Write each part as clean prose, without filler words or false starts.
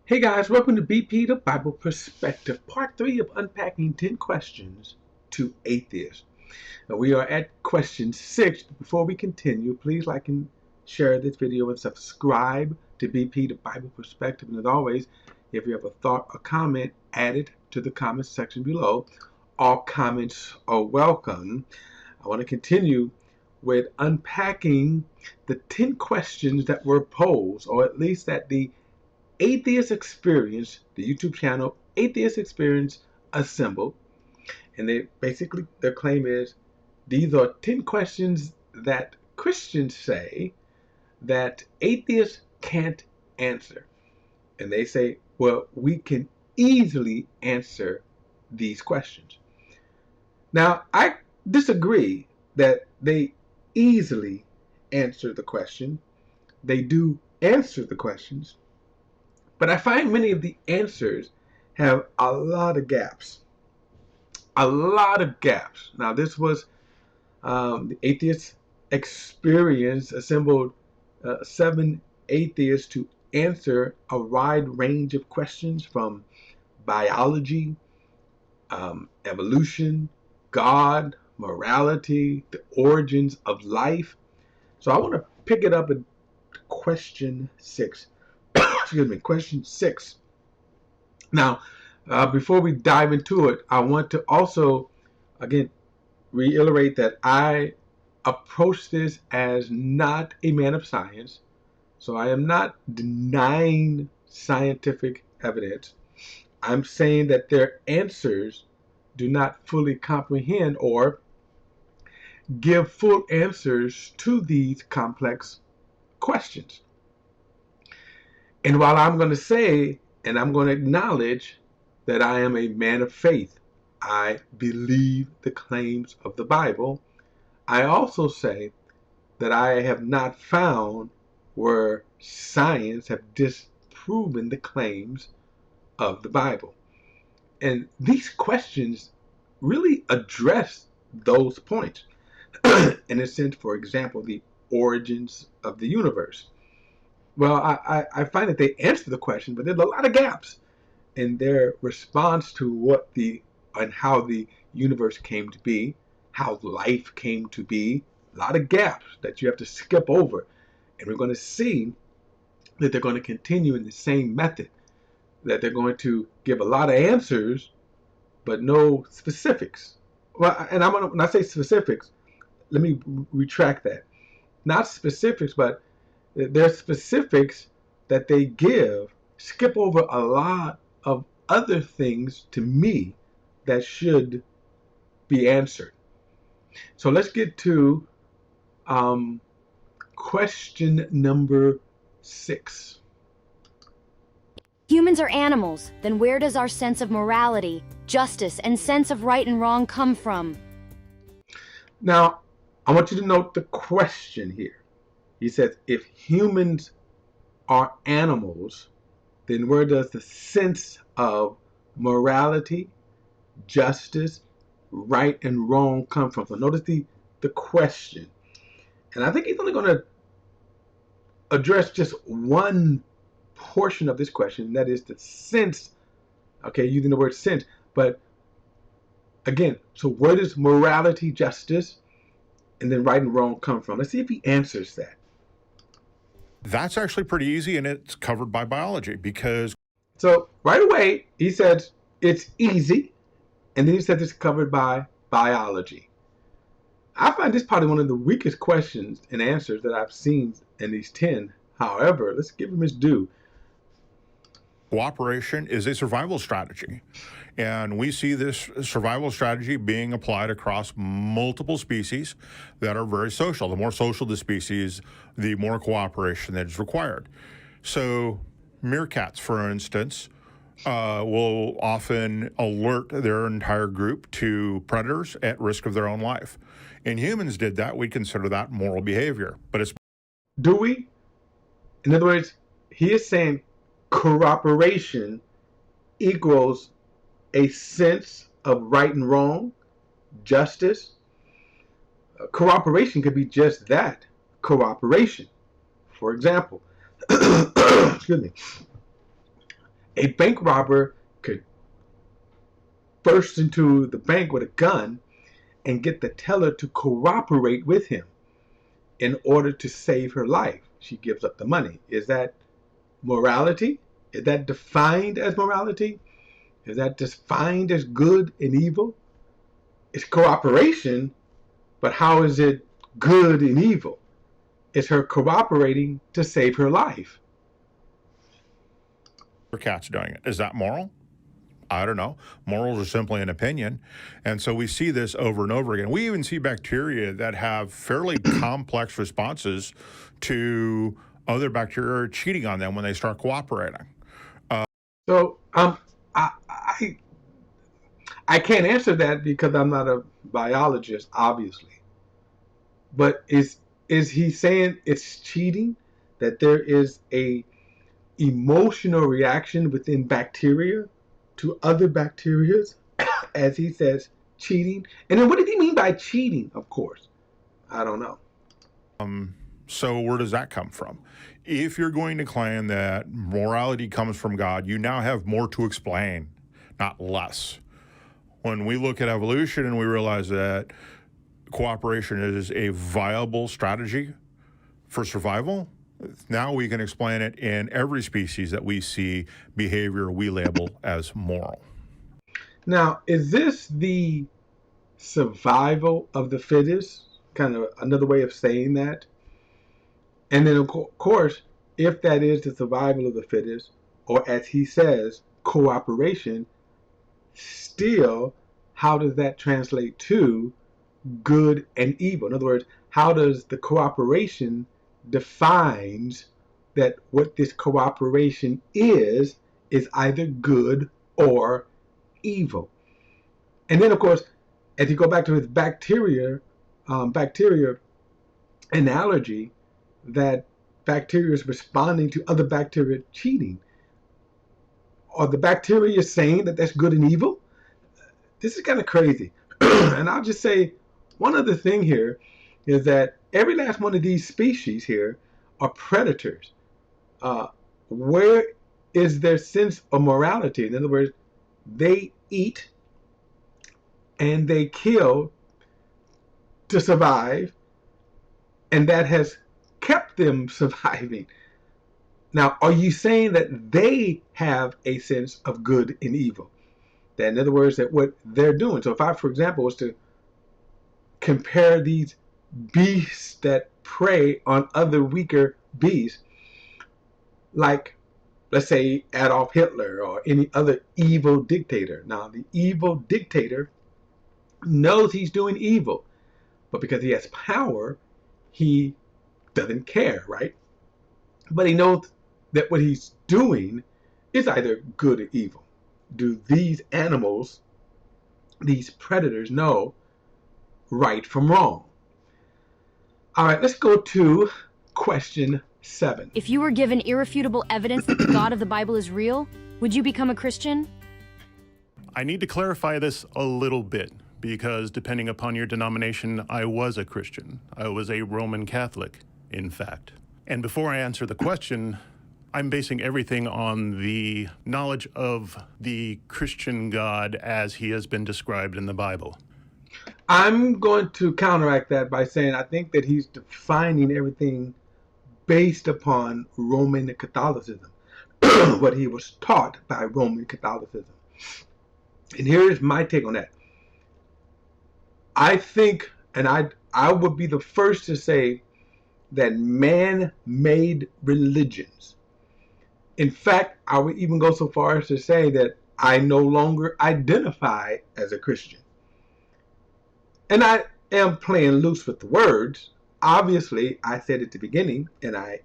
Hey guys, welcome to BP, the Bible Perspective, part 3 of unpacking 10 questions to atheists. Now we are at question 6. Before we continue, please like and share this video and subscribe to BP, the Bible Perspective. And as always, if you have a thought or comment, add it to the comments section below. All comments are welcome. I want to continue with unpacking the 10 questions that were posed, or at least that the Atheist Experience, the YouTube channel Atheist Experience assembled, and their claim is these are 10 questions that Christians say that atheists can't answer. And they say, well, we can easily answer these questions. Now, I disagree that they easily answer the question. They do answer the questions, but I find many of the answers have a lot of gaps. A lot of gaps. Now, this was the Atheist Experience assembled 7 atheists to answer a wide range of questions from biology, evolution, God, morality, the origins of life. So I want to pick it up at question 6. Excuse me, question 6. Now, before we dive into it, I want to also, again, reiterate that I approach this as not a man of science. So I am not denying scientific evidence. I'm saying that their answers do not fully comprehend or give full answers to these complex questions. And while I'm going to say, and I'm going to acknowledge that I am a man of faith, I believe the claims of the Bible, I also say that I have not found where science have disproven the claims of the Bible. And these questions really address those points. In a sense, for example, the origins of the universe. Well, I find that they answer the question, but there's a lot of gaps in their response to what the and how the universe came to be, how life came to be. A lot of gaps that you have to skip over, and we're going to see that they're going to continue in the same method. That they're going to give a lot of answers, but no specifics. Well, and when I say specifics, let me retract that. Not specifics, but their specifics that they give skip over a lot of other things to me that should be answered. So let's get to question number 6. Humans are animals, then where does our sense of morality, justice, and sense of right and wrong come from? Now, I want you to note the question here. He says, if humans are animals, then where does the sense of morality, justice, right and wrong come from? So notice the question. And I think he's only going to address just one portion of this question, and that is the sense, okay, using the word sense. But again, so where does morality, justice, and then right and wrong come from? Let's see if he answers that. That's actually pretty easy, and it's covered by biology because So right away, he says it's easy, and then he says it's covered by biology. I find this probably one of the weakest questions and answers that I've seen in these 10. However, let's give him his due. cooperation is a survival strategy. And we see this survival strategy being applied across multiple species that are very social. The more social the species, the more cooperation that is required. So meerkats, for instance, will often alert their entire group to predators at risk of their own life. And humans did that. We consider that moral behavior. But it's Do we? In other words, he is saying cooperation equals a sense of right and wrong, justice. Cooperation could be just that, cooperation. For example, excuse me, A bank robber could burst into the bank with a gun and get the teller to cooperate with him in order to save her life. She gives up the money. Is that morality? Is that defined as morality? Is that defined as good and evil? It's cooperation, but how is it good and evil? It's her cooperating to save her life. Her cat's doing it. Is that moral? I don't know. Morals are simply an opinion. And so we see this over and over again. We even see bacteria that have fairly complex responses to other bacteria cheating on them when they start cooperating. So I can't answer that because I'm not a biologist, obviously. But is he saying it's cheating? That there is a emotional reaction within bacteria to other bacteria, as he says, cheating? And then what did he mean by cheating? Of course, I don't know. So where does that come from? If you're going to claim that morality comes from God, you now have more to explain, not less. When we look at evolution and we realize that cooperation is a viable strategy for survival, now we can explain it in every species that we see behavior we label as moral. Now, is this the survival of the fittest? Kind of another way of saying that? And then, of course, if that is the survival of the fittest, or as he says, cooperation, still, how does that translate to good and evil? In other words, how does the cooperation defines that what this cooperation is either good or evil? And then, of course, as you go back to his bacteria analogy, that bacteria is responding to other bacteria cheating. Are the bacteria saying that that's good and evil? This is kind of crazy. And I'll just say one other thing here is that every last one of these species here are predators. Where is their sense of morality? In other words, they eat and they kill to survive, and that has kept them surviving. Now, are you saying that they have a sense of good and evil? That, in other words, that what they're doing. So if I, for example, was to compare these beasts that prey on other weaker beasts, like, let's say, Adolf Hitler or any other evil dictator. Now, the evil dictator knows he's doing evil, but because he has power, he doesn't care, right? But he knows that what he's doing is either good or evil. Do these animals, these predators, know right from wrong? All right, let's go to question 7. If you were given irrefutable evidence that the God of the Bible is real, would you become a Christian? I need to clarify this a little bit, because depending upon your denomination, I was a Christian. I was a Roman Catholic, in fact. And before I answer the question, I'm basing everything on the knowledge of the Christian God as he has been described in the Bible. I'm going to counteract that by saying I think that he's defining everything based upon Roman Catholicism, what he was taught by Roman Catholicism. And here's my take on that. I think, and I would be the first to say that man-made religions. In fact, I would even go so far as to say that I no longer identify as a Christian. And I am playing loose with the words. Obviously, I said at the beginning, and I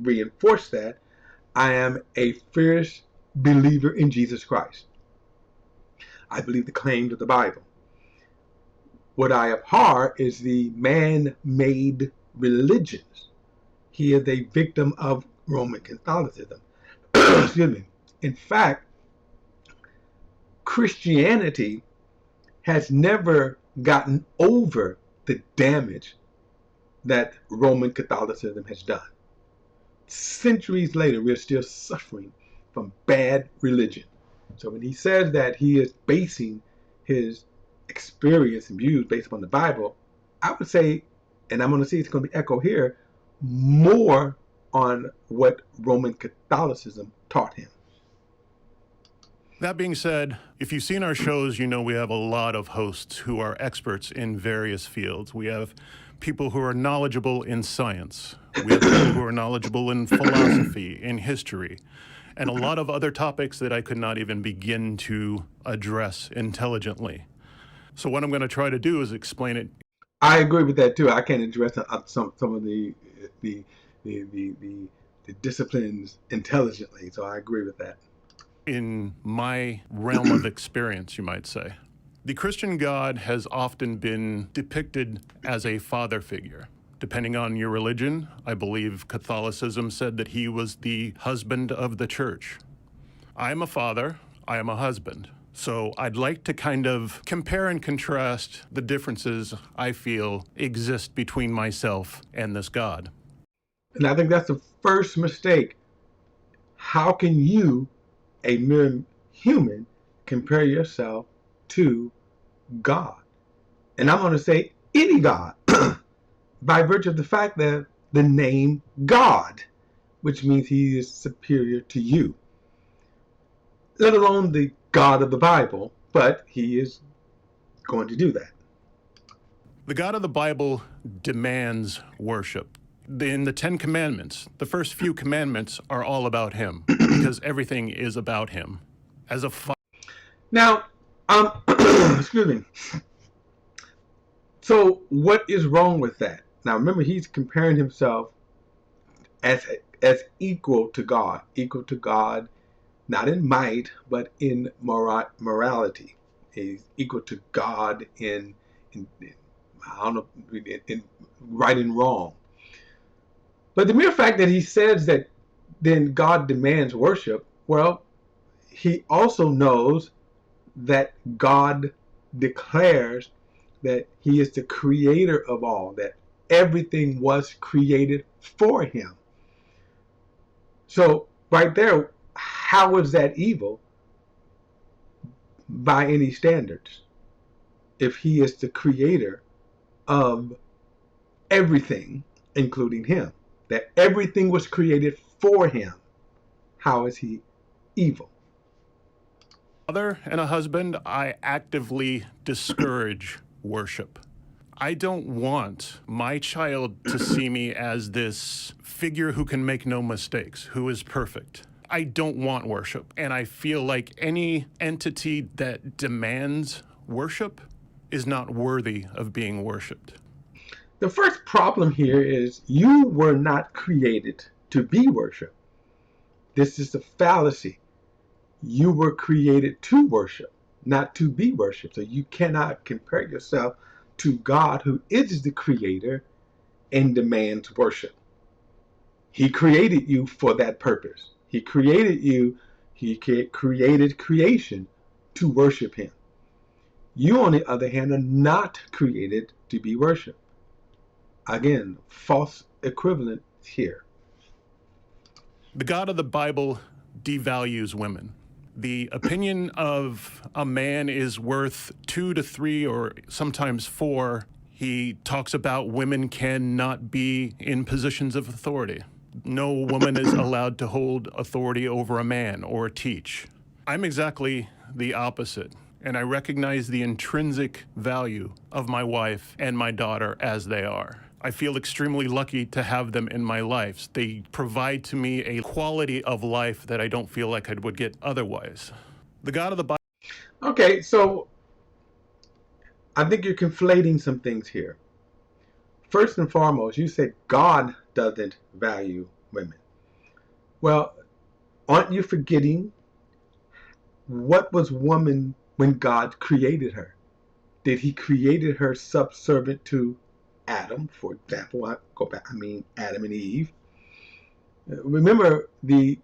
reinforce that, I am a fierce believer in Jesus Christ. I believe the claims of the Bible. What I abhor is the man-made religions. He is a victim of Roman Catholicism. Excuse me. In fact, Christianity has never gotten over the damage that Roman Catholicism has done. Centuries later, we're still suffering from bad religion. So when he says that he is basing his experience and views based upon the Bible, I would say, and I'm going to see it's going to be echoed here, more on what Roman Catholicism taught him. That being said, if you've seen our shows, you know we have a lot of hosts who are experts in various fields. We have people who are knowledgeable in science. We have people who are knowledgeable in philosophy, in history, and a lot of other topics that I could not even begin to address intelligently. So what I'm going to try to do is explain it. I agree with that too. I can't address some of the disciplines intelligently, so I agree with that. In my realm of experience, you might say. The Christian God has often been depicted as a father figure. Depending on your religion, I believe Catholicism said that he was the husband of the church. I am a father, I am a husband. So I'd like to kind of compare and contrast the differences I feel exist between myself and this God. And I think that's the first mistake. How can you, a mere human, compare yourself to God? And I'm going to say any God, by virtue of the fact that the name God, which means he is superior to you, let alone the God of the Bible, but he is going to do that. The God of the Bible demands worship. In the 10 Commandments, the first few commandments are all about him because everything is about him. As a Now, excuse me. So what is wrong with that? Now remember, he's comparing himself as equal to God, not in might, but in morality. He's equal to God in I don't know, in right and wrong. But the mere fact that he says that then God demands worship, well, he also knows that God declares that he is the creator of all, that everything was created for him. So right there, how is that evil by any standards? If he is the creator of everything, including him, that everything was created for him, how is he evil? father and a husband, I actively discourage worship. I don't want my child to see me as this figure who can make no mistakes, who is perfect. I don't want worship, and I feel like any entity that demands worship is not worthy of being worshiped. The first problem here is you were not created to be worshiped. This is a fallacy. You were created to worship, not to be worshiped. So you cannot compare yourself to God, who is the creator and demands worship. He created you for that purpose. He created you, he created creation to worship him. You, on the other hand, are not created to be worshiped. Again, false equivalent here. The God of the Bible devalues women. The opinion of a man is worth 2 to 3 or sometimes 4. He talks about women cannot be in positions of authority. No woman is allowed to hold authority over a man or teach. I'm exactly the opposite, and I recognize the intrinsic value of my wife and my daughter as they are. I feel extremely lucky to have them in my life. They provide to me a quality of life that I don't feel like I would get otherwise. The God of the Bible. Okay, so I think you're conflating some things here. First and foremost, you said God doesn't value women. Well, aren't you forgetting what was woman when God created her? Did he created her subservient to Adam, for example? Adam and Eve. Remember there's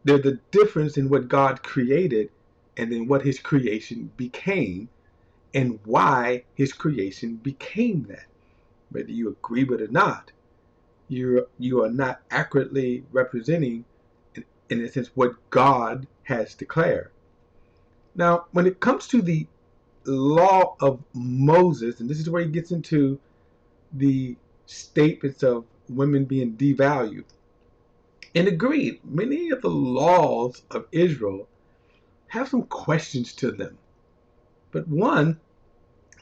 a difference in what God created and then what his creation became, and why his creation became that. Whether you agree with it or not, you are not accurately representing in a sense, what God has declared. Now, when it comes to the law of Moses, and this is where he gets into the statements of women being devalued, and agreed, many of the laws of Israel have some questions to them. But one,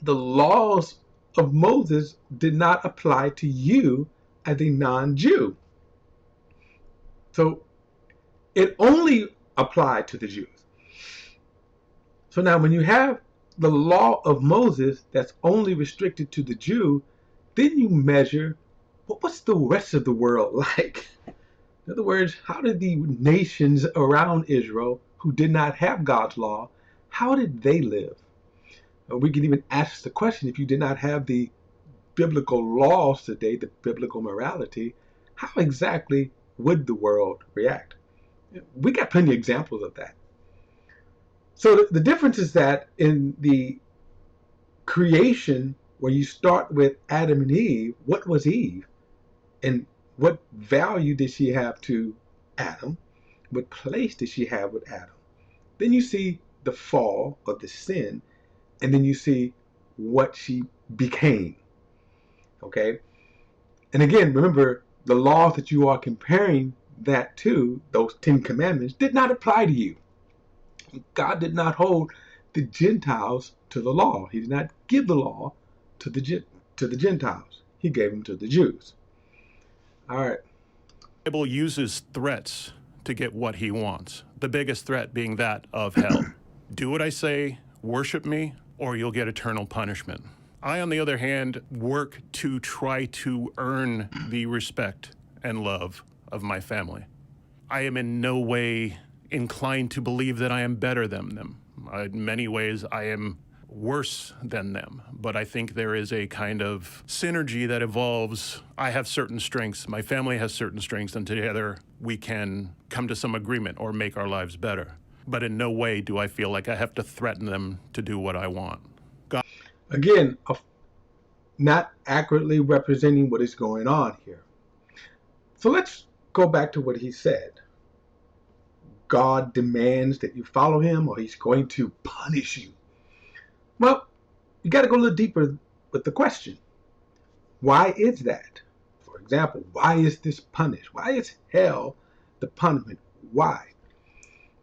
the laws of Moses did not apply to you as a non-Jew. So it only applied to the Jews. So now when you have the law of Moses that's only restricted to the Jew, then you measure, well, what's the rest of the world like? In other words, how did the nations around Israel who did not have God's law, how did they live? Or we can even ask the question, if you did not have the biblical laws today, the biblical morality, how exactly would the world react? We got plenty of examples of that. So the difference is that in the creation, where you start with Adam and Eve, what was Eve? And what value did she have to Adam? What place did she have with Adam? Then you see the fall of the sin, and then you see what she became. Okay? And again, remember, the laws that you are comparing that to, those 10 commandments, did not apply to you. God did not hold the Gentiles to the law. He did not give the law to the Gentiles. He gave them to the Jews. All right. The Bible uses threats to get what he wants, the biggest threat being that of hell. Do what I say, worship me, or you'll get eternal punishment. I, on the other hand, work to try to earn the respect and love of my family. I am in no way inclined to believe that I am better than them. In many ways, I am worse than them, but I think there is a kind of synergy that evolves. I have certain strengths, my family has certain strengths, and together we can come to some agreement or make our lives better. But in no way do I feel like I have to threaten them to do what I want. Again, not accurately representing what is going on here. So let's go back to what he said. God demands that you follow him, or he's going to punish you. Well, you got to go a little deeper with the question. Why is that? For example, why is this punished? Why is hell the punishment? Why?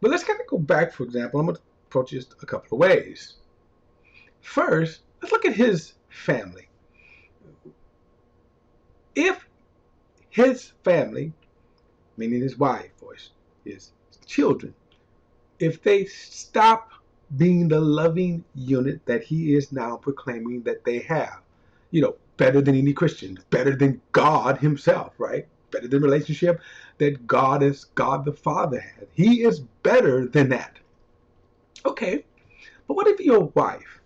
But let's kind of go back, for example. I'm going to approach this a couple of ways. First, let's look at his family. If his family, meaning his wife or his children, if they stop being the loving unit that he is now proclaiming that they have, better than any Christian, better than God himself, right? Better than the relationship that God the Father had. He is better than that. Okay, but what if your wife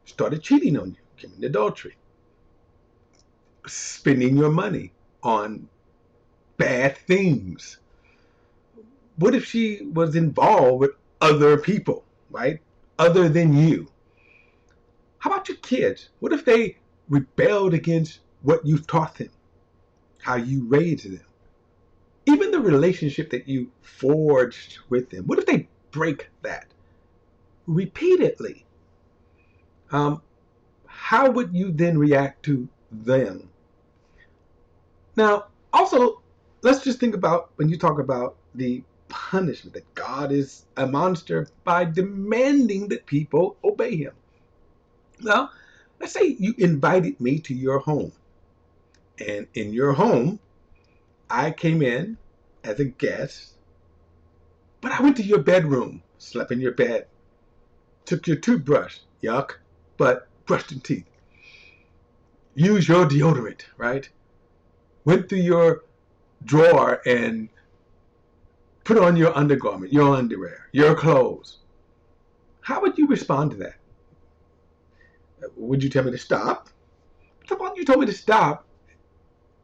started cheating on you, committing adultery, spending your money on bad things? What if she was involved with other people, right? Other than you? How about your kids? What if they rebelled against what you've taught them, how you raised them? Even the relationship that you forged with them, what if they break that repeatedly? How would you then react to them? Now, also, let's just think about when you talk about the punishment, that God is a monster by demanding that people obey him. Well, let's say you invited me to your home, and in your home, I came in as a guest, but I went to your bedroom, slept in your bed, took your toothbrush, yuck, but brushed your teeth, used your deodorant, right? Went through your drawer and put on your undergarment, your underwear, your clothes. How would you respond to that? Would you tell me to stop? Suppose you told me to stop,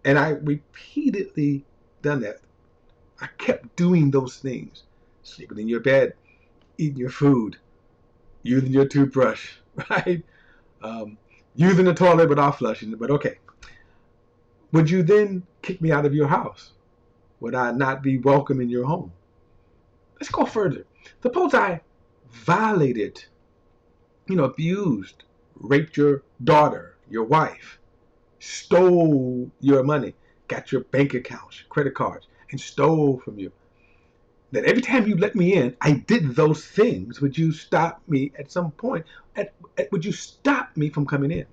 and I repeatedly done that. I kept doing those things. Sleeping in your bed, eating your food, using your toothbrush, right? Using the toilet without flushing it, but okay. Would you then kick me out of your house? Would I not be welcome in your home? let's go further. Suppose I violated, abused, raped your daughter, your wife, stole your money, got your bank accounts, credit cards, and stole from you. That every time you let me in, I did those things. Would you stop me at some point? Would you stop me from coming in?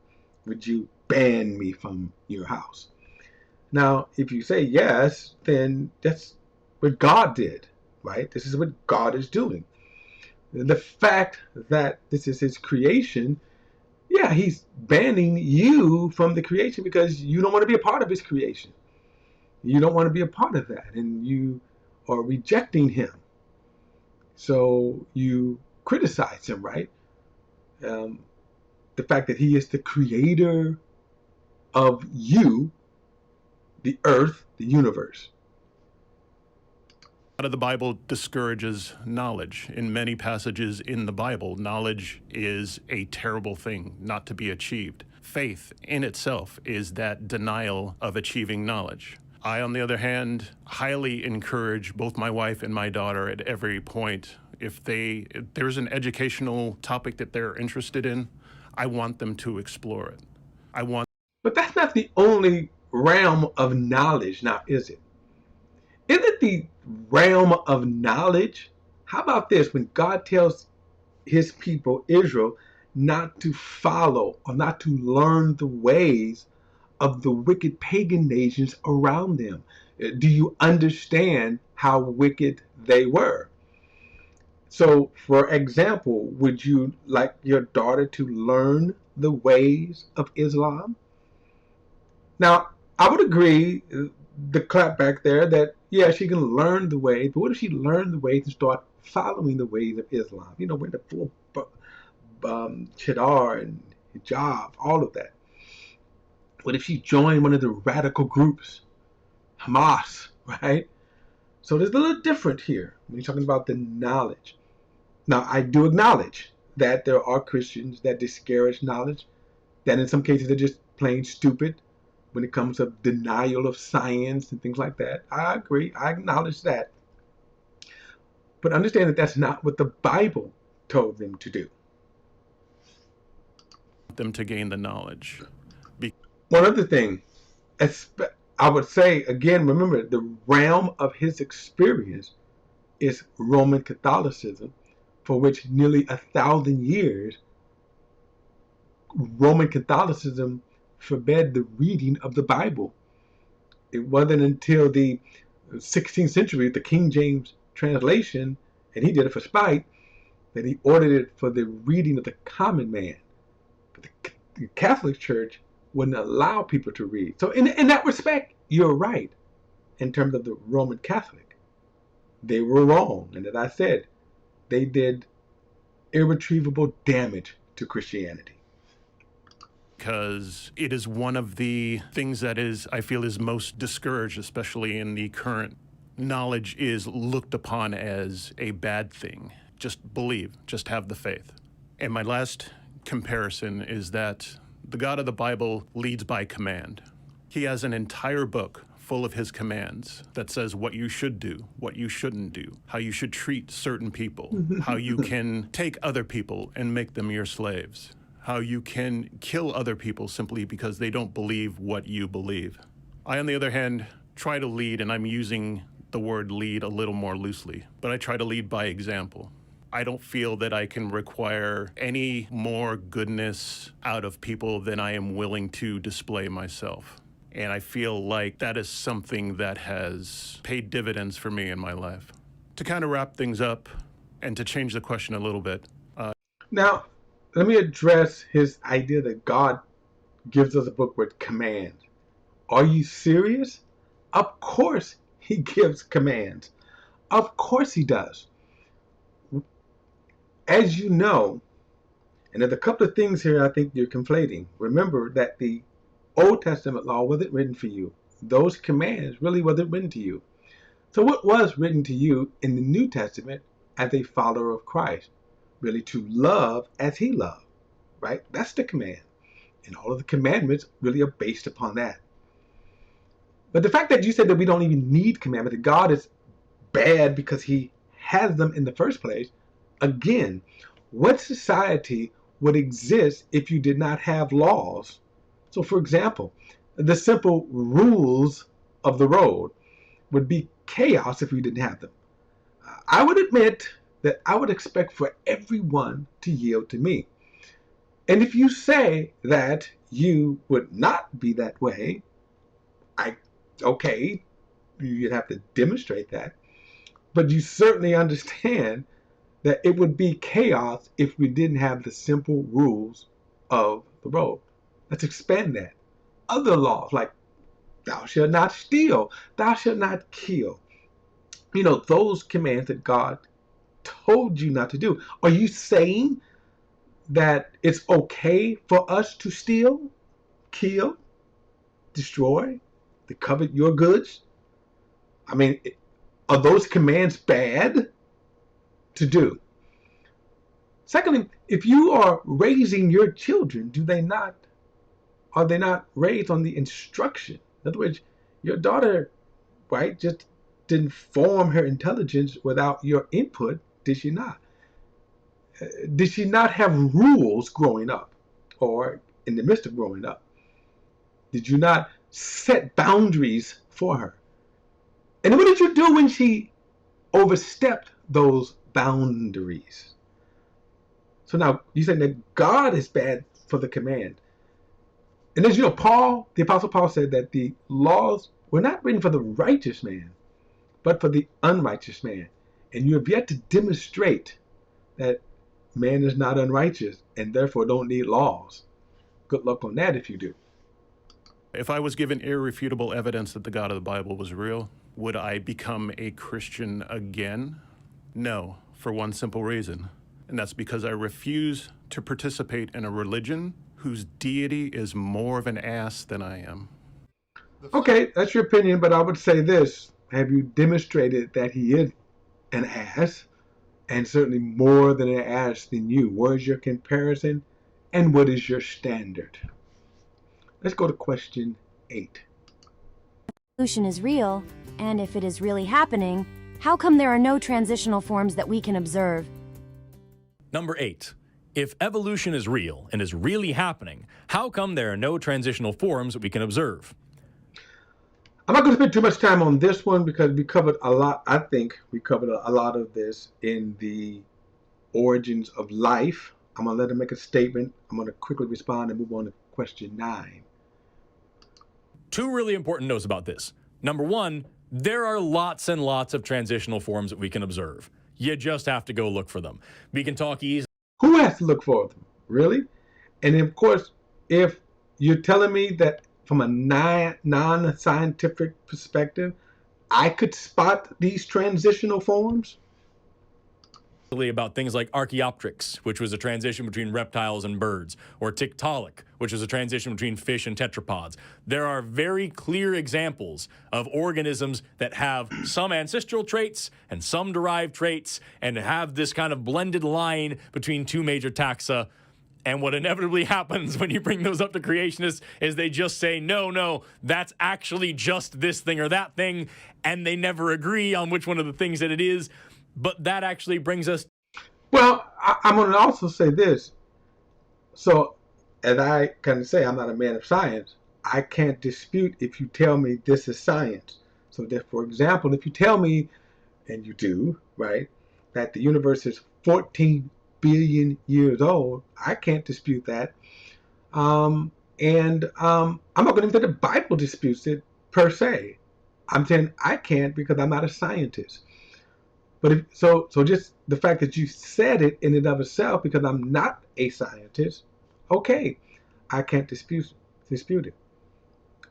Would you ban me from your house? Now, if you say yes, then that's what God did, right? This is what God is doing. The fact that this is his creation, yeah, he's banning you from the creation because you don't want to be a part of his creation. You don't want to be a part of that, and you are rejecting him. So you criticize him, right? Um, the fact that he is the creator of you, the earth, the universe. Out of the Bible discourages knowledge. In many passages in the Bible, knowledge is a terrible thing not to be achieved. Faith in itself is that denial of achieving knowledge. I, on the other hand, highly encourage both my wife and my daughter at every point. If there's an educational topic that they're interested in, I want them to explore it. But that's not the only realm of knowledge now, is it? Isn't the realm of knowledge? How about this? When God tells his people, Israel, not to follow or not to learn the ways of the wicked pagan nations around them. Do you understand how wicked they were? So, for example, would you like your daughter to learn the ways of Islam? Now, I would agree, the clap back there, that yeah, she can learn the ways, but what if she learned the ways and start following the ways of Islam? Wear the full chadar and hijab, all of that. What if she joined one of the radical groups, Hamas, right? So there's a little different here when you're talking about the knowledge. Now, I do acknowledge that there are Christians that discourage knowledge, that in some cases they're just plain stupid when it comes to denial of science and things like that. I agree. I acknowledge that. But understand that that's not what the Bible told them to do. Them to gain the knowledge. One other thing, I would say, again, remember, the realm of his experience is Roman Catholicism, for which nearly 1,000 years, Roman Catholicism forbade the reading of the Bible. It wasn't until the 16th century, the King James translation, and he did it for spite, that he ordered it for the reading of the common man. But the Catholic Church wouldn't allow people to read. So in that respect, you're right. In terms of the Roman Catholic, they were wrong. And as I said, they did irretrievable damage to Christianity. Because it is one of the things that I feel is most discouraged, especially in the current. Knowledge is looked upon as a bad thing. Just believe, just have the faith. And my last comparison is that the God of the Bible leads by command. He has an entire book full of his commands that says what you should do, what you shouldn't do, how you should treat certain people, how you can take other people and make them your slaves, how you can kill other people simply because they don't believe what you believe. I, on the other hand, try to lead, and I'm using the word lead a little more loosely, but I try to lead by example. I don't feel that I can require any more goodness out of people than I am willing to display myself. And I feel like that is something that has paid dividends for me in my life. To kind of wrap things up and to change the question a little bit. Now, let me address his idea that God gives us a book with commands. Are you serious? Of course he gives commands. Of course he does. As you know, and there's a couple of things here I think you're conflating. Remember that the Old Testament law wasn't written for you. Those commands really wasn't written to you. So what was written to you in the New Testament as a follower of Christ? Really to love as he loved, right? That's the command. And all of the commandments really are based upon that. But the fact that you said that we don't even need commandments, that God is bad because he has them in the first place. Again, what society would exist if you did not have laws? So, for example, the simple rules of the road would be chaos if we didn't have them. I would admit that I would expect for everyone to yield to me. And if you say that you would not be that way, okay, you'd have to demonstrate that. But you certainly understand that it would be chaos if we didn't have the simple rules of the road. Let's expand that. Other laws like thou shalt not steal, thou shalt not kill. You know, those commands that God told you not to do. Are you saying that it's okay for us to steal, kill, destroy, to covet your goods? I mean, are those commands bad to do? Secondly, if you are raising your children, are they not raised on the instruction? In other words, your daughter, right, just didn't form her intelligence without your input, did she not? Did she not have rules growing up or in the midst of growing up? Did you not set boundaries for her? And what did you do when she overstepped those boundaries? So now you're saying that God is bad for the command. And as you know, Paul, the Apostle Paul said that the laws were not written for the righteous man, but for the unrighteous man. And you have yet to demonstrate that man is not unrighteous and therefore don't need laws. Good luck on that if you do. If I was given irrefutable evidence that the God of the Bible was real, would I become a Christian again? No, for one simple reason. And that's because I refuse to participate in a religion whose deity is more of an ass than I am. Okay, that's your opinion, but I would say this. Have you demonstrated that he is an ass, and certainly more than an ass than you? Where is your comparison, and what is your standard? Let's go to question 8. Evolution is real, and if it is really happening, how come there are no transitional forms that we can observe? Number 8. If evolution is real and is really happening, how come there are no transitional forms that we can observe? I'm not going to spend too much time on this one because we covered a lot. I think we covered a lot of this in the origins of life. I'm going to let him make a statement. I'm going to quickly respond and move on to question 9. 2 really important notes about this. Number 1, there are lots and lots of transitional forms that we can observe. You just have to go look for them. We can talk easily. Who has to look for them? Really? And of course, if you're telling me that from a non-scientific perspective, I could spot these transitional forms? About things like Archaeopteryx, which was a transition between reptiles and birds, or Tiktaalik, which is a transition between fish and tetrapods. There are very clear examples of organisms that have some ancestral traits and some derived traits and have this kind of blended line between 2 major taxa. And what inevitably happens when you bring those up to creationists is they just say, no, that's actually just this thing or that thing, and they never agree on which one of the things that it is. But that actually brings us... Well, I'm going to also say this. So, as I kind of say, I'm not a man of science. I can't dispute if you tell me this is science. So that, for example, if you tell me, and you do, right, that the universe is 14 billion years old, I can't dispute that. I'm not going to say the Bible disputes it per se. I'm saying I can't because I'm not a scientist. But so just the fact that you said it in and of itself, because I'm not a scientist, okay, I can't dispute it.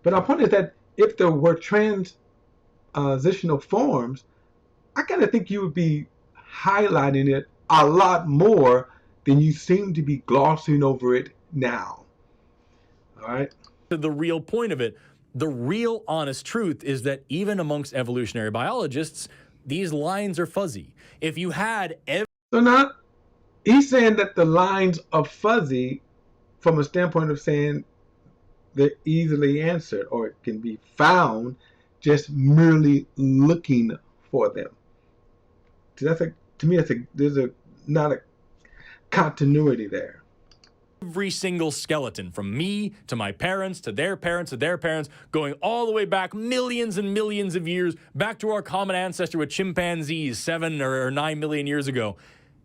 But our point is that if there were transitional forms, I kind of think you would be highlighting it a lot more than you seem to be glossing over it now. All right? The real point of it, the real honest truth is that even amongst evolutionary biologists, these lines are fuzzy. If you had So now he's saying that the lines are fuzzy from a standpoint of saying they're easily answered or it can be found just merely looking for them. To me, there's not a continuity there. Every single skeleton, from me to my parents to their parents to their parents, going all the way back millions and millions of years, back to our common ancestor with chimpanzees 7 or 9 million years ago,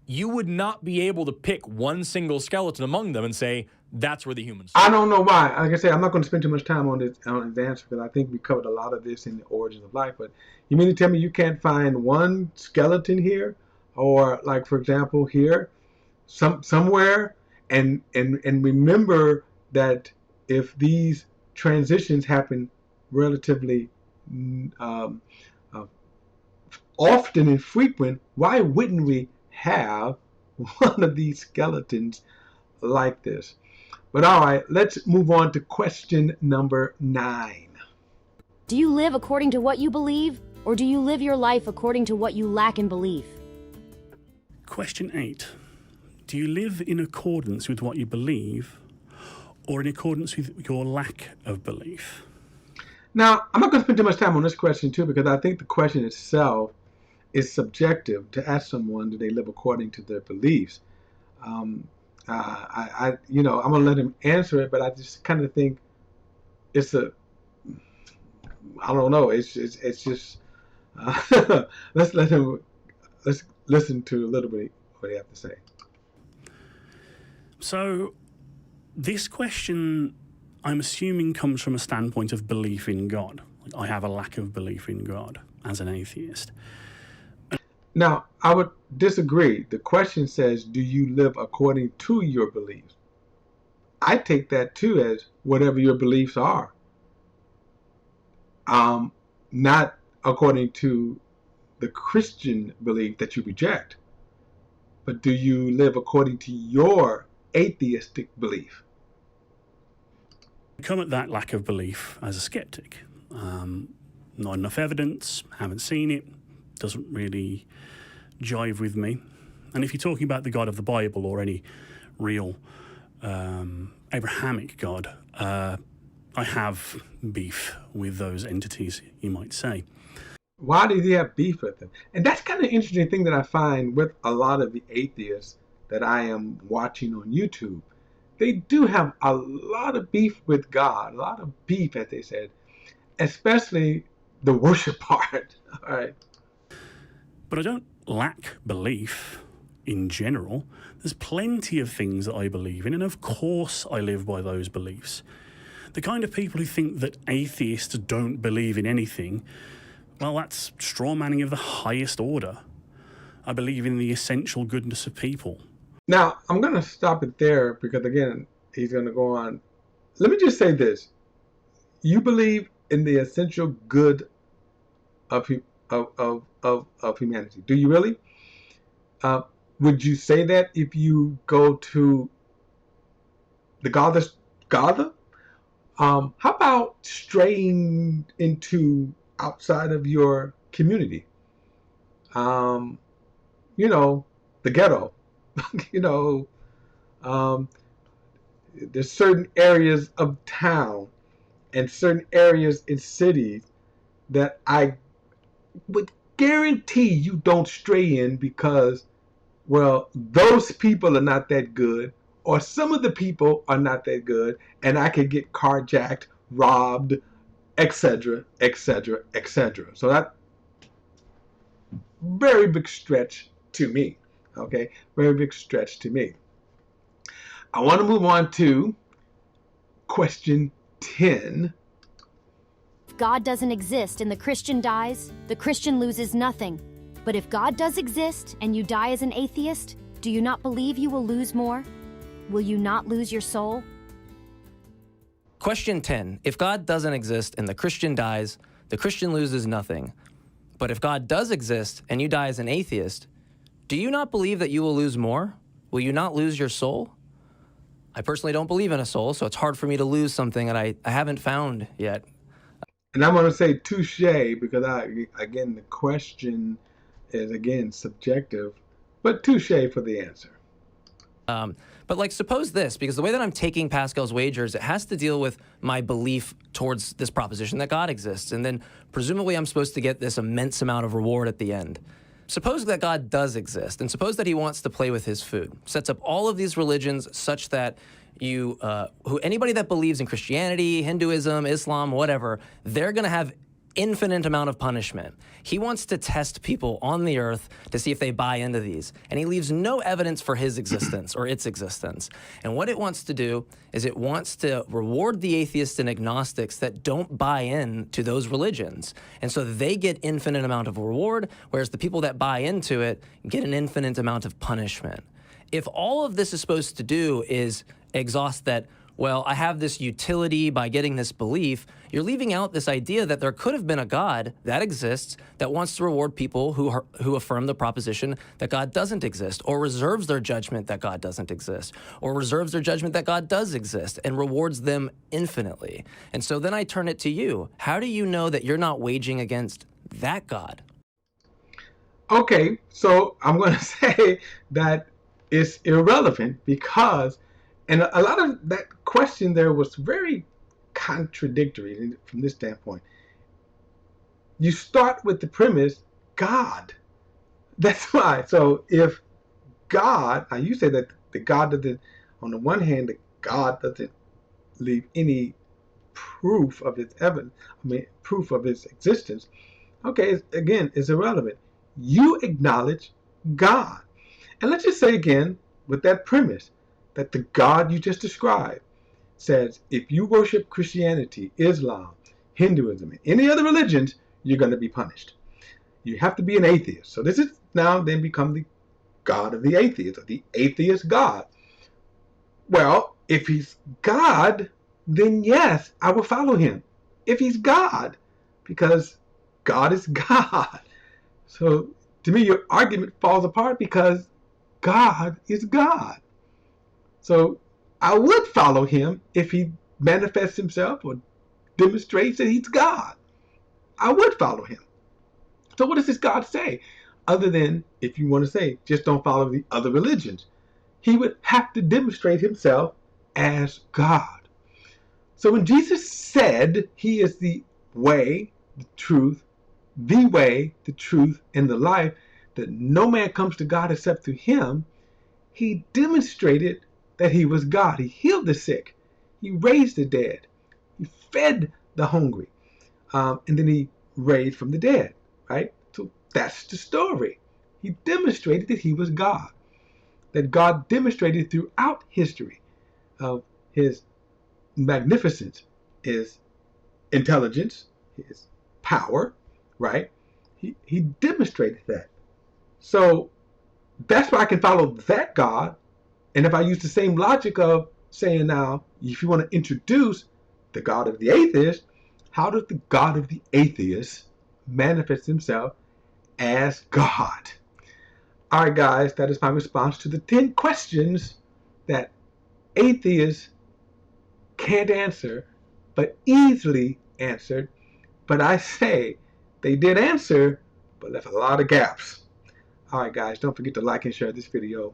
you would not be able to pick one single skeleton among them and say, that's where the humans I don't know why. Like I said, I'm not going to spend too much time on this answer because I think we covered a lot of this in the origins of life. But you mean to tell me you can't find one skeleton here, or like for example here, somewhere, and remember that if these transitions happen relatively often and frequent, why wouldn't we have one of these skeletons like this? But all right, let's move on to question number 9. Do you live according to what you believe, or do you live your life according to what you lack in belief? Question 8. Do you live in accordance with what you believe, or in accordance with your lack of belief? Now, I'm not going to spend too much time on this question too, because I think the question itself is subjective. To ask someone, do they live according to their beliefs? I'm going to let him answer it, but I just kind of think it's I don't know. It's just let's listen to a little bit what they have to say. So, this question, I'm assuming, comes from a standpoint of belief in God. I have a lack of belief in God as an atheist. Now, I would disagree. The question says, do you live according to your beliefs? I take that too as whatever your beliefs are. Not according to the Christian belief that you reject, but do you live according to your atheistic belief? I come at that lack of belief as a skeptic. Not enough evidence, haven't seen it, doesn't really jive with me. And if you're talking about the God of the Bible or any real Abrahamic God, I have beef with those entities, you might say. Why did he have beef with them? And that's kind of an interesting thing that I find with a lot of the atheists that I am watching on YouTube. They do have a lot of beef with God, a lot of beef, as they said, especially the worship part. All right. But I don't lack belief in general. There's plenty of things that I believe in, and of course I live by those beliefs. The kind of people who think that atheists don't believe in anything, well, that's straw manning of the highest order. I believe in the essential goodness of people. Now, I'm going to stop it there because, again, he's going to go on. Let me just say this. You believe in the essential good of humanity. Do you really? Would you say that if you go to the Gotha? How about straying into outside of your community? The ghetto. There's certain areas of town and certain areas in cities that I would guarantee you don't stray in because, well, those people are not that good, or some of the people are not that good, and I could get carjacked, robbed, etc., etc., etc. So that very big stretch to me. Okay, very big stretch to me. I want to move on to question 10. If God doesn't exist and the Christian dies, the Christian loses nothing. But if God does exist and you die as an atheist, do you not believe you will lose more? Will you not lose your soul? Question 10. If God doesn't exist and the Christian dies, the Christian loses nothing. But if God does exist and you die as an atheist, do you not believe that you will lose more? Will you not lose your soul? I personally don't believe in a soul, so it's hard for me to lose something that I haven't found yet. And I'm going to say touche because, again, the question is, again, subjective, but touche for the answer. But like, suppose this, because the way that I'm taking Pascal's wagers, it has to deal with my belief towards this proposition that God exists. And then presumably I'm supposed to get this immense amount of reward at the end. suppose that God does exist, and suppose that he wants to play with his food, sets up all of these religions such that anybody that believes in Christianity, Hinduism, Islam, whatever, they're going to have infinite amount of punishment. He wants to test people on the earth to see if they buy into these. And he leaves no evidence for his existence or its existence. And what it wants to do is it wants to reward the atheists and agnostics that don't buy in to those religions. And so they get infinite amount of reward, whereas the people that buy into it get an infinite amount of punishment. If all of this is supposed to do is exhaust that, well, I have this utility by getting this belief, you're leaving out this idea that there could have been a God that exists that wants to reward people who affirm the proposition that God doesn't exist, or reserves their judgment that God doesn't exist, or reserves their judgment that God does exist and rewards them infinitely. And so then I turn it to you. How do you know that you're not waging against that God? Okay, so I'm going to say that it's irrelevant because, and a lot of that question there was very contradictory from this standpoint. You start with the premise, God. That's why. So if God, now you say that the God doesn't, on the one hand, the God doesn't leave any proof of its evidence, proof of its existence. Okay, again, it's irrelevant. You acknowledge God. And let's just say again, with that premise, that the God you just described says if you worship Christianity, Islam, Hinduism, and any other religions, you're going to be punished. You have to be an atheist. So this is now then become the God of the atheist, or the atheist God. Well, if he's God, then yes, I will follow him. If he's God, because God is God. So to me, your argument falls apart because God is God. So I would follow him if he manifests himself or demonstrates that he's God. I would follow him. So what does this God say? Other than, if you want to say, just don't follow the other religions. He would have to demonstrate himself as God. So when Jesus said he is the way, the truth, and the life, that no man comes to God except through him, he demonstrated that he was God. He healed the sick. He raised the dead. He fed the hungry. And then he raised from the dead, right? So that's the story. He demonstrated that he was God. That God demonstrated throughout history of his magnificence, his intelligence, his power, right? He demonstrated that. So that's why I can follow that God. And if I use the same logic of saying now, if you want to introduce the God of the atheist, how does the God of the atheist manifest himself as God? All right, guys, that is my response to the 10 questions that atheists can't answer, but easily answered. But I say they did answer, but left a lot of gaps. All right, guys, don't forget to like and share this video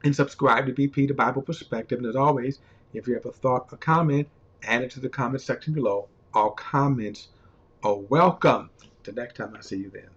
and subscribe to BP, the Bible Perspective. And as always, if you have a thought or comment, add it to the comment section below. All comments are welcome. Till next time, I see you then.